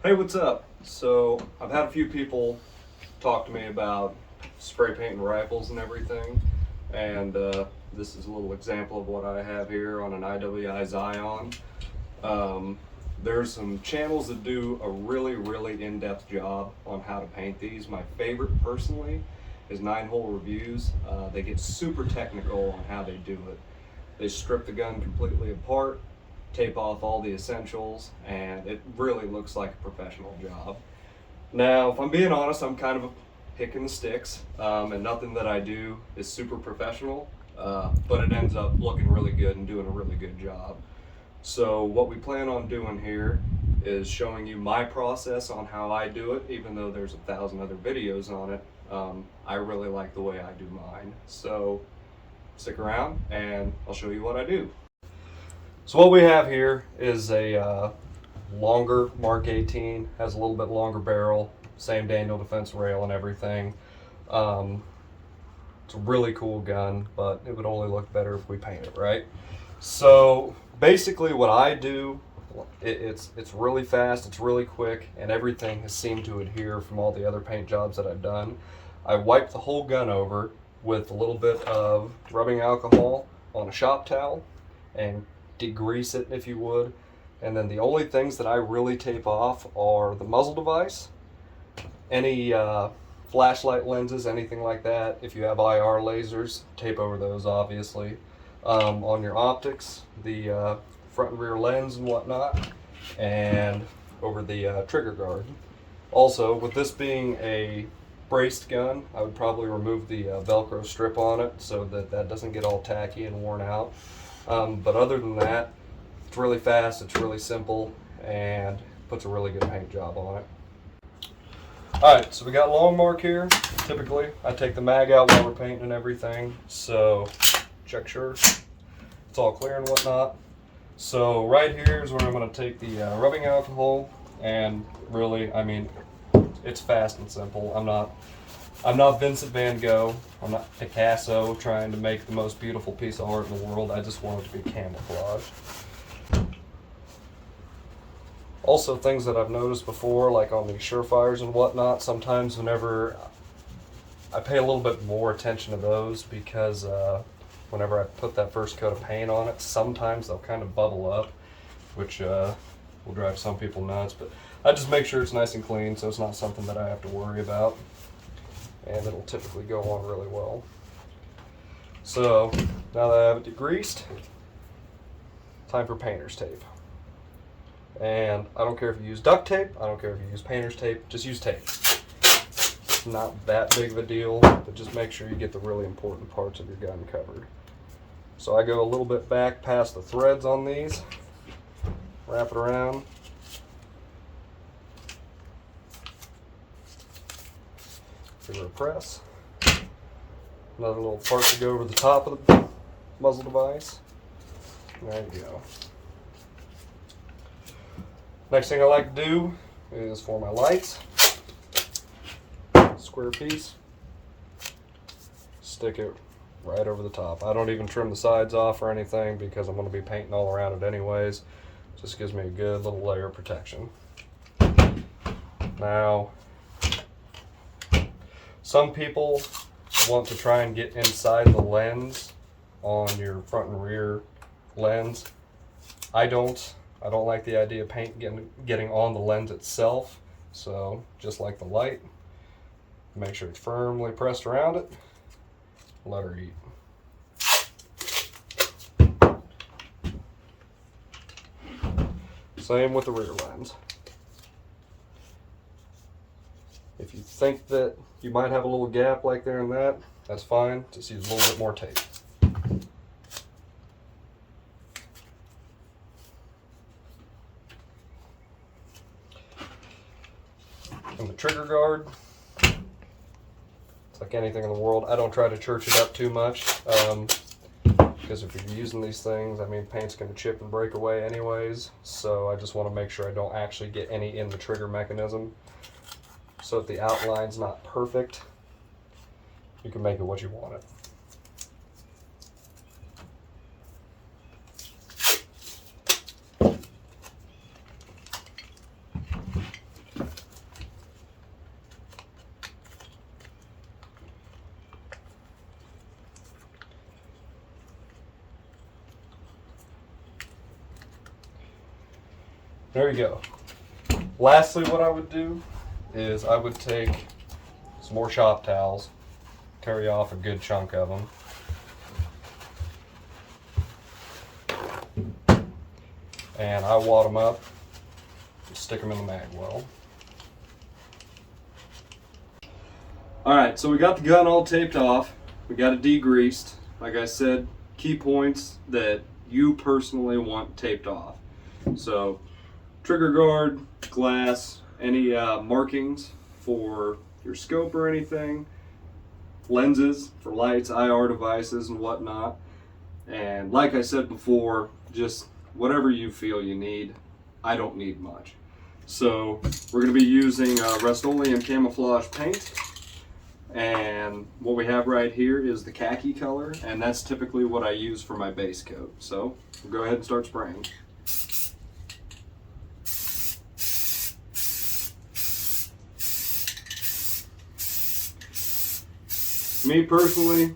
Hey, what's up? So, I've had a few people talk to me about spray painting rifles and everything, and this is a little example of what I have here on an IWI Zion. Um, there's some channels that do a really in-depth job on how to paint these. My favorite, personally, is 9-Hole Reviews. They get super technical on how they do it. They strip the gun completely apart, tape off all the essentials, and it really looks like a professional job. Now, if I'm being honest, I'm kind of a pick in the sticks, and nothing that I do is super professional, but it ends up looking really good and doing a really good job. So what we plan on doing here is showing you my process on how I do it, even though there's 1,000 other videos on it. I really like the way I do mine. So stick around and I'll show you what I do. So what we have here is a longer Mark 18, has a little bit longer barrel, same Daniel Defense rail and everything. It's a really cool gun, but it would only look better if we paint it, right? So basically what I do, it's really fast, it's really quick, and everything has seemed to adhere from all the other paint jobs that I've done. I wipe the whole gun over with a little bit of rubbing alcohol on a shop towel and degrease it if you would. And then the only things that I really tape off are the muzzle device, any flashlight lenses, anything like that. If you have IR lasers, tape over those obviously. On your optics, the front and rear lens and whatnot, and over the trigger guard. Also, with this being a braced gun, I would probably remove the Velcro strip on it so that that doesn't get all tacky and worn out. But other than that, it's really fast, it's really simple, and puts a really good paint job on it. Alright, so we got long mark here. Typically, I take the mag out while we're painting and everything, so check sure it's all clear and whatnot. So right here is where I'm going to take the rubbing alcohol, and really, I mean, it's fast and simple. I'm not Vincent van Gogh, I'm not Picasso trying to make the most beautiful piece of art in the world. I just want it to be camouflaged. Also, things that I've noticed before, like on these Surefires and whatnot, sometimes whenever I pay a little bit more attention to those, because whenever I put that first coat of paint on it, sometimes they'll kind of bubble up, which will drive some people nuts. But I just make sure it's nice and clean, so it's not something that I have to worry about, and it'll typically go on really well. So now that I have it degreased, time for painter's tape. And I don't care if you use duct tape, I don't care if you use painter's tape, just use tape. It's not that big of a deal, but just make sure you get the really important parts of your gun covered. So I go a little bit back past the threads on these, wrap it around. Give it a press. Another little part to go over the top of the muzzle device. There you go. Next thing I like to do is for my lights. Square piece. Stick it right over the top. I don't even trim the sides off or anything because I'm going to be painting all around it anyways. Just gives me a good little layer of protection. Now, some people want to try and get inside the lens on your front and rear lens. I don't like the idea of paint getting on the lens itself. So just like the light, make sure it's firmly pressed around it. Let her eat. Same with the rear lens. If you think that you might have a little gap like there and that, that's fine. Just use a little bit more tape. And the trigger guard, it's like anything in the world. I don't try to church it up too much, because if you're using these things, I mean, paint's going to chip and break away anyways. So I just want to make sure I don't actually get any in the trigger mechanism. So if the outline's not perfect, you can make it what you want it. There you go. Lastly, what I would do is I would take some more shop towels, carry off a good chunk of them. And I wad them up, stick them in the mag well. Alright, so we got the gun all taped off, we got it degreased. Like I said, key points that you personally want taped off. So, trigger guard, glass, any markings for your scope or anything, lenses for lights, IR devices and whatnot. And like I said before, just whatever you feel you need. I don't need much. So we're going to be using Rust-Oleum camouflage paint. And what we have right here is the khaki color, and that's typically what I use for my base coat. So we'll go ahead and start spraying. Me personally,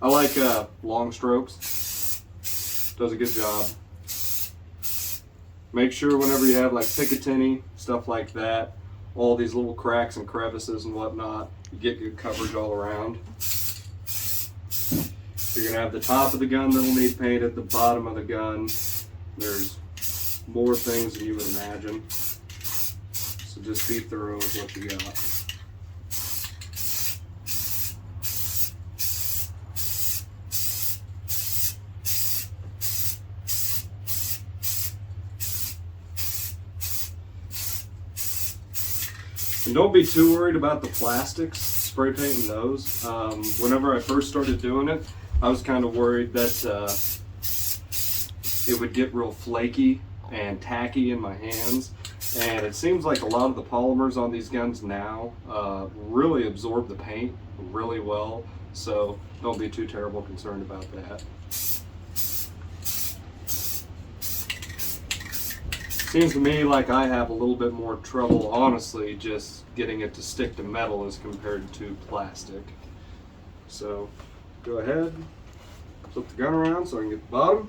I like long strokes. Does a good job. Make sure whenever you have like Picatinny, stuff like that, all these little cracks and crevices and whatnot, you get good coverage all around. You're going to have the top of the gun that'll need painted, the bottom of the gun. There's more things than you would imagine. So just be thorough with what you got. And don't be too worried about the plastics, spray painting those. Whenever I first started doing it, I was kind of worried that it would get real flaky and tacky in my hands. And it seems like a lot of the polymers on these guns now really absorb the paint really well. So don't be too terrible concerned about that. Seems to me like I have a little bit more trouble, honestly, just getting it to stick to metal as compared to plastic. So, go ahead, flip the gun around so I can get the bottom.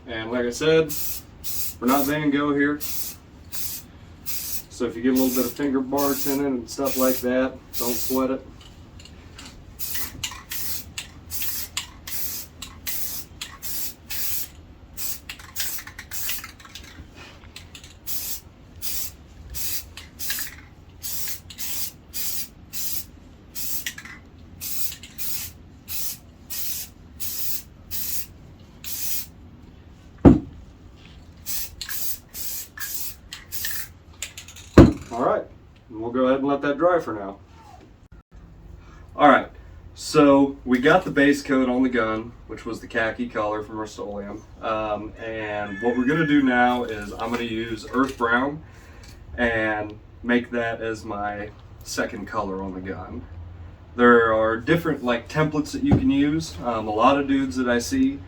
And like I said, we're not Van Gogh here. So if you get a little bit of finger marks in it and stuff like that, don't sweat it. Alright, we'll go ahead and let that dry for now. Alright, so we got the base coat on the gun, which was the khaki color from Rust-Oleum. And what we're going to do now is I'm going to use earth brown and make that as my second color on the gun. There are different templates that you can use. A lot of dudes that I see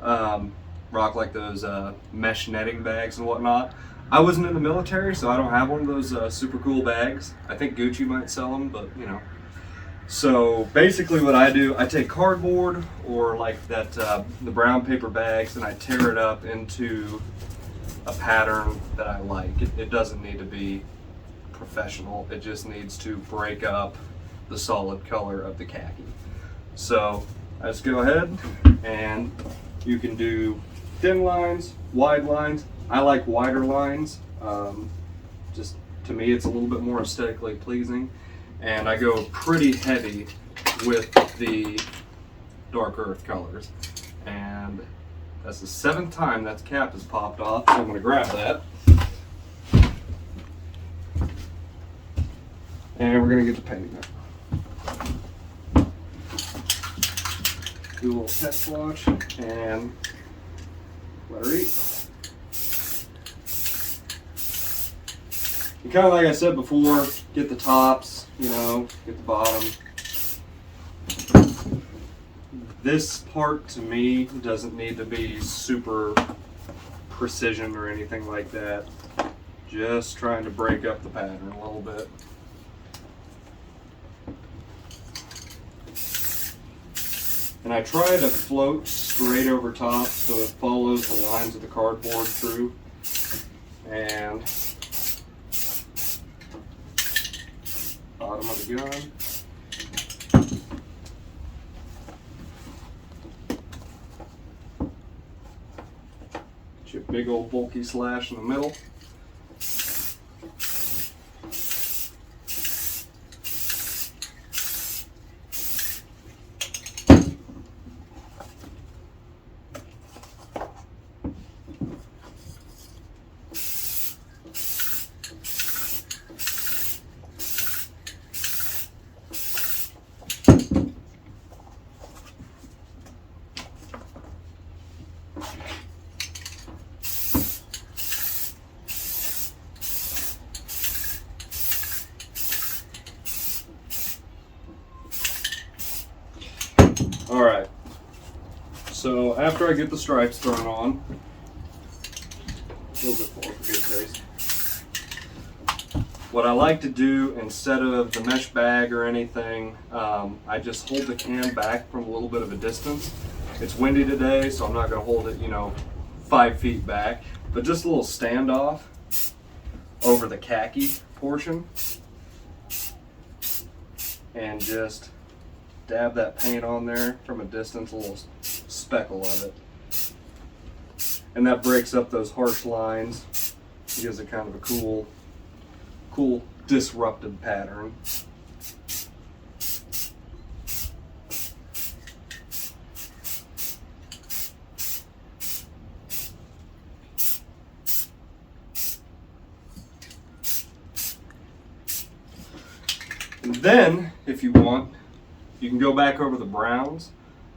rock like those mesh netting bags and whatnot. I wasn't in the military, so I don't have one of those super cool bags. I think Gucci might sell them, but you know. So basically what I do, I take cardboard or the brown paper bags and I tear it up into a pattern that I like. It doesn't need to be professional. It just needs to break up the solid color of the khaki. So let's go ahead and you can do thin lines, wide lines. I like wider lines. Just to me it's a little bit more aesthetically pleasing. And I go pretty heavy with the dark earth colors. And that's the 7th time that cap has popped off, so I'm going to grab that. And we're going to get to painting it. Do a little test swatch and let her eat. And kind of like I said before, get the tops, get the bottom. This part to me doesn't need to be super precision or anything like that. Just trying to break up the pattern a little bit. And I try to float straight over top so it follows the lines of the cardboard through. And bottom of the gun. Get you a big old bulky slash in the middle. Alright, so after I get the stripes thrown on, a little bit more for good taste. What I like to do, instead of the mesh bag or anything, I just hold the can back from a little bit of a distance. It's windy today, so I'm not going to hold it, 5 feet back, but just a little standoff over the khaki portion, and just dab that paint on there from a distance, a little speckle of it. And that breaks up those harsh lines, gives it kind of a cool disrupted pattern. And then, if you want, you can go back over the browns,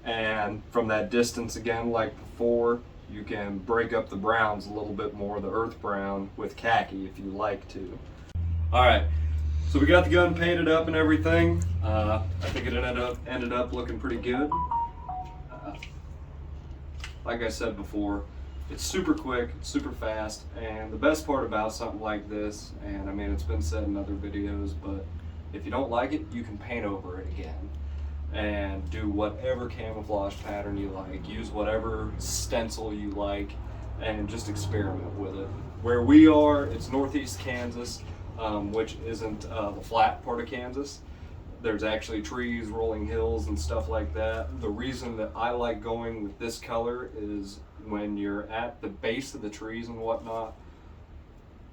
and from that distance again, like before, you can break up the browns a little bit more, the earth brown, with khaki if you like to. Alright, so we got the gun painted up and everything. I think it ended up looking pretty good. Like I said before, it's super quick, it's super fast, and the best part about something like this, and I mean it's been said in other videos, but if you don't like it, you can paint over it again and do whatever camouflage pattern you like, use whatever stencil you like, and just experiment with it. Where we are, it's northeast Kansas, which isn't the flat part of Kansas. There's actually trees, rolling hills, and stuff like that. The reason that I like going with this color is when you're at the base of the trees and whatnot,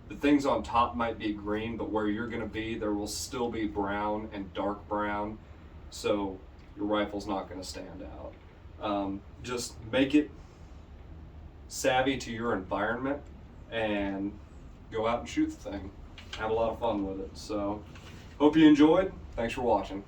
the things on top might be green, but where you're going to be, there will still be brown and dark brown. So your rifle's not going to stand out. Just make it savvy to your environment and go out and shoot the thing. Have a lot of fun with it. So hope you enjoyed. Thanks for watching.